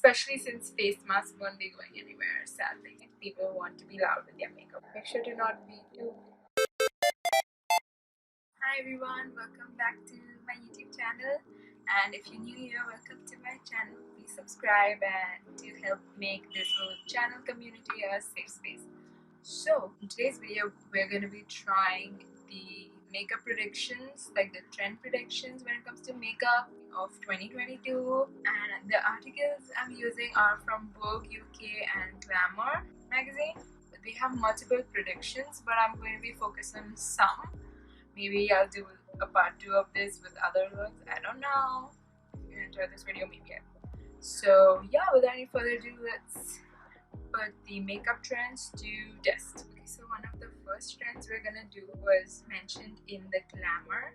especially since face masks won't be going anywhere, sadly. If people want to be loud with their makeup, make sure to not be too. Hi everyone, welcome back to my YouTube channel, and if you're new here, welcome to my channel. Please subscribe and to help make this whole channel community a safe space. So in today's video we're going to be trying the makeup predictions, like the trend predictions when it comes to makeup of 2022, and the articles I'm using are from Vogue UK and Glamour magazine. They have multiple predictions, but I'm going to be focused on some. Maybe I'll do a part 2 of this with other ones, I don't know. If you enjoyed this video, maybe I will. So yeah, without any further ado, let's put the makeup trends to test. Okay, so one of the first trends we're gonna do was mentioned in the Glamour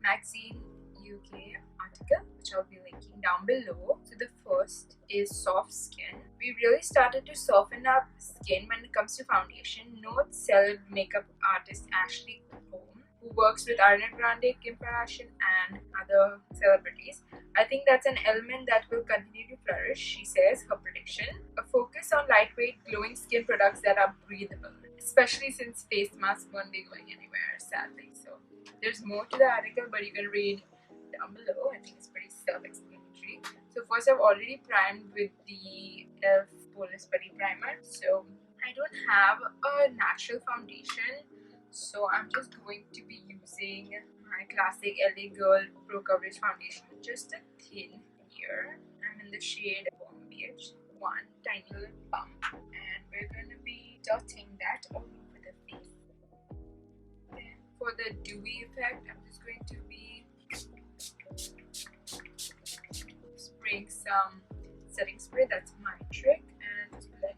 magazine UK article, which I'll be linking down below. So the first is soft skin. We really started to soften up skin when it comes to foundation. Note celeb makeup artist Ashley, who works with Ariana Grande, Kim Kardashian and other celebrities. I think that's an element that will continue to flourish, she says, her prediction. A focus on lightweight, glowing skin products that are breathable, especially since face masks won't be going anywhere, sadly. So there's more to the article, but you can read down below. I think it's pretty self-explanatory. So first, I've already primed with the e.l.f. Bonus Putty Primer. So I don't have a natural foundation, so I'm just going to be using my classic LA Girl Pro Coverage Foundation, just a thin here. I'm in the shade Bomb Beige, one tiny little pump, and we're going to be dotting that all over the face. Then for the dewy effect, I'm just going to be spraying some setting spray, that's my trick, and just blending.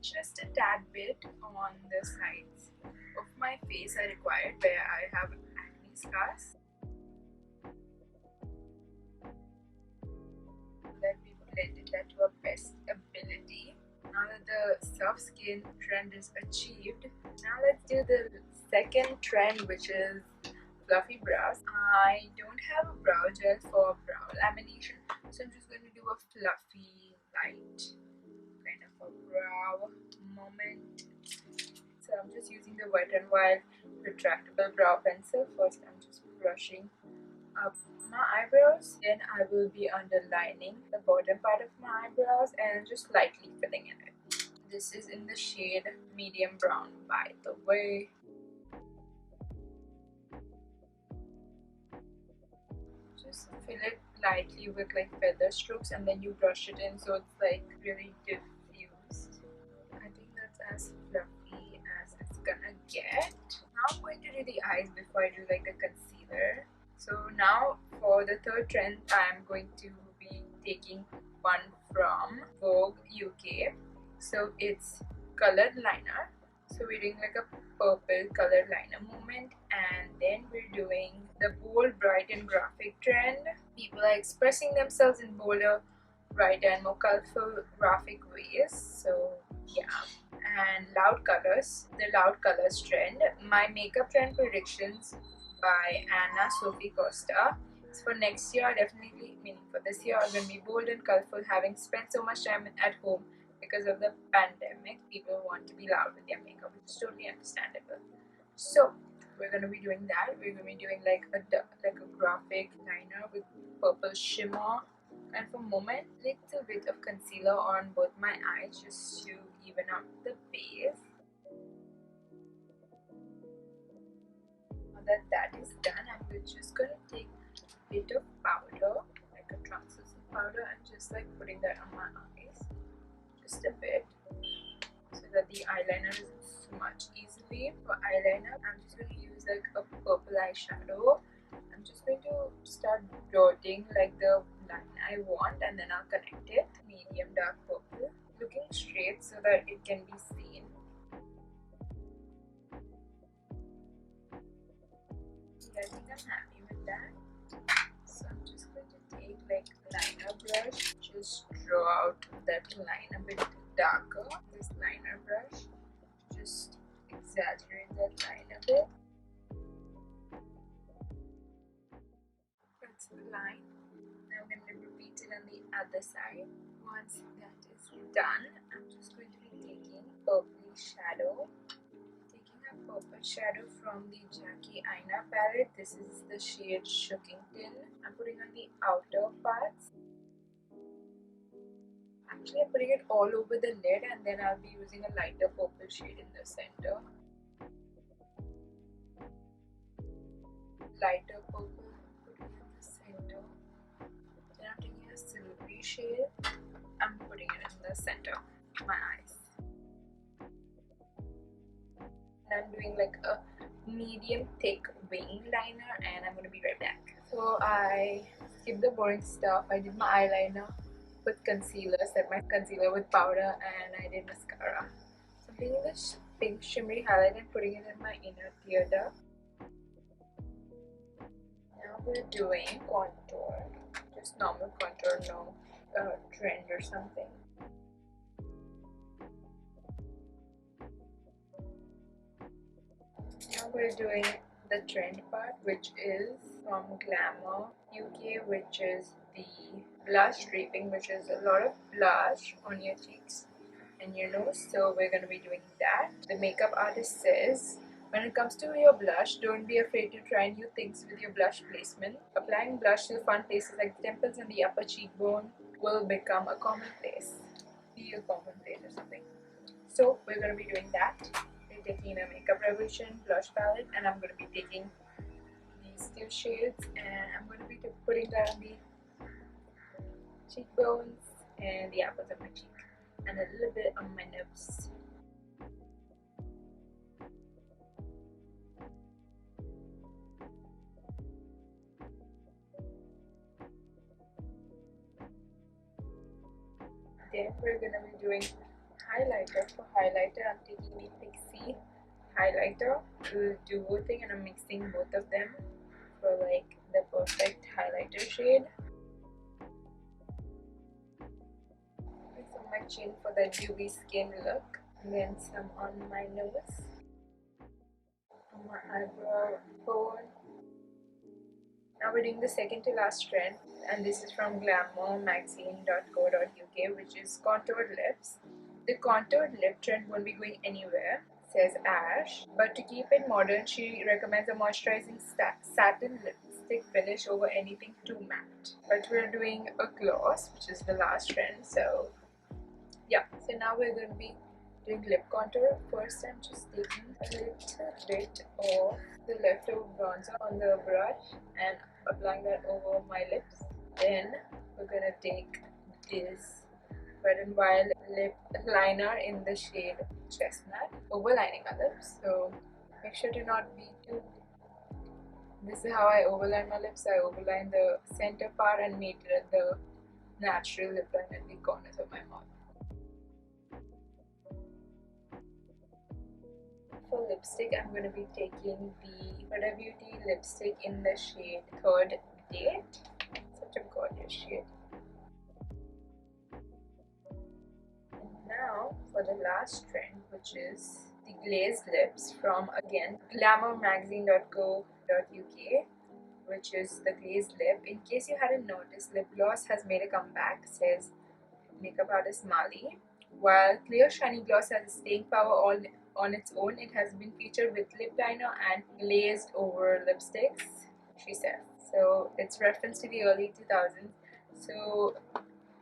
Just a tad bit on the sides of my face I required where I have acne scars. That we blended that to our best ability. Now that the soft skin trend is achieved, now let's do the second trend, which is fluffy brows. I don't have a brow gel for brow lamination, so I'm just going to do a fluffy light kind of a brow moment. So I'm just using the Wet n Wild retractable brow pencil. First I'm just brushing up my eyebrows, then I will be underlining the bottom part of my eyebrows and just lightly filling in it. This is in the shade medium brown, by the way. Just fill it lightly with like feather strokes and then you brush it in so it's like really diffused. I think that's as fluffy as it's gonna get. Now I'm going to do the eyes before I do like the concealer. So now for the third trend, I'm going to be taking one from Vogue UK. So it's colored liner. So we're doing like a purple colored liner movement, and then we're doing the bold, bright and graphic trend. People are expressing themselves in bolder, brighter and more colorful graphic ways. So yeah, and loud colors, the loud colors trend. My makeup trend predictions by Anna Sophie Costa. So for next year, definitely, meaning for this year, are going to be bold and colorful. Having spent so much time at home because of the pandemic, people want to be loud with their makeup, which is totally understandable. So we're going to be doing that. We're going to be doing like a graphic liner with purple shimmer and for a moment, little bit of concealer on both my eyes just to even out the base. Now that that is done, I'm just going to take a bit of powder, like a translucent powder, and just like putting that on my eyes. Just a bit so that the eyeliner doesn't smudge easily. For eyeliner, I'm just going to use like a purple eyeshadow. I'm just going to start dotting like the line I want, and then I'll connect it. Medium dark purple, looking straight so that it can be seen. Yeah, I think I'm happy with that. So I'm just going to take like liner brush, just draw out that line a bit darker. This liner brush, just exaggerate that line a bit. that's the line. Now I'm going to repeat it on the other side. Once that is done, I'm just going to be taking purple shadow. Taking a purple shadow from the Jackie Aina palette. This is the shade Shookington. I'm putting on the outer parts. Actually, I'm putting it all over the lid, and then I'll be using a lighter purple shade in the center. Lighter purple, putting it in the center. Then I'm taking a silvery shade. I'm putting it in the center of my eyes. And I'm doing like a medium thick wing liner, and I'm going to be right back. So I skipped the boring stuff. I did my eyeliner with concealer, set my concealer with powder, and I did mascara. So I'm taking this pink shimmery highlight and putting it in my inner tear duct. Now we're doing contour, just normal contour, no trend or something. Now we're doing the trend part, which is from Glamour UK, which is the blush draping, which is a lot of blush on your cheeks and your nose. So we're going to be doing that. The makeup artist says, when it comes to your blush, don't be afraid to try new things with your blush placement. Applying blush to fun places like the temples and the upper cheekbone will become a commonplace. Be a commonplace or something. So we're going to be doing that. We're taking a Makeup Revolution blush palette, and I'm going to be taking these two shades, and I'm going to be putting that on the cheekbones and the apples of my cheek, and a little bit on my nose. Then we're going to be doing highlighter. For highlighter, I'm taking the Pixie highlighter, duo thing, and I'm mixing both of them for like the perfect highlighter shade. It's on my chin for the dewy skin look, and then some on my nose, on my eyebrow bone. Now we're doing the second to last trend, and this is from glamourmagazine.co.uk, which is contoured lips. The contoured lip trend won't be going anywhere, says Ash, but to keep it modern, she recommends a moisturizing satin lipstick finish over anything too matte. But we're doing a gloss, which is the last trend, so yeah. So now we're going to be doing lip contour. First, I'm just taking a little bit of the leftover bronzer on the brush and applying that over my lips. Then we're going to take this Wet n Wild lip liner in the shade Chestnut, overlining my lips. So make sure to not be too. This is how I overline my lips. I overline the center part and made it the natural lip line at the corners of my mouth. For lipstick, I'm going to be taking the Huda Beauty lipstick in the shade Third Date. Such a gorgeous shade. Now for the last trend, which is the glazed lips from, again, glamourmagazine.co.uk, which is the glazed lip. In case you hadn't noticed, lip gloss has made a comeback, says makeup artist Mali. While clear shiny gloss has a staying power on its own, it has been featured with lip liner and glazed over lipsticks, she says. So it's reference to the early 2000s. So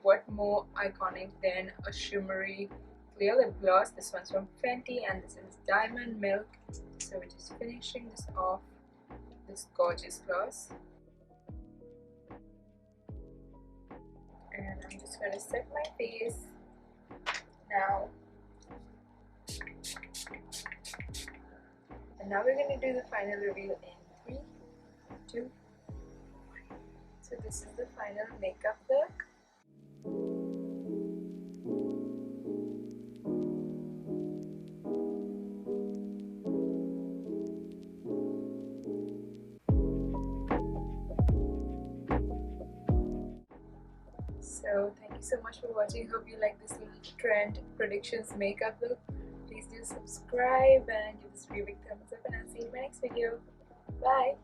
what more iconic than a shimmery clear lip gloss? This one's from Fenty, and this is Diamond Milk. So we're just finishing this off, this gorgeous gloss. And I'm just going to set my face now. And now we're going to do the final reveal in 3, 2, 1. So this is the final makeup look. So thank you so much for watching. Hope you like this little trend predictions makeup look. Please do subscribe and give this video a big thumbs up, and I'll see you in my next video. Bye!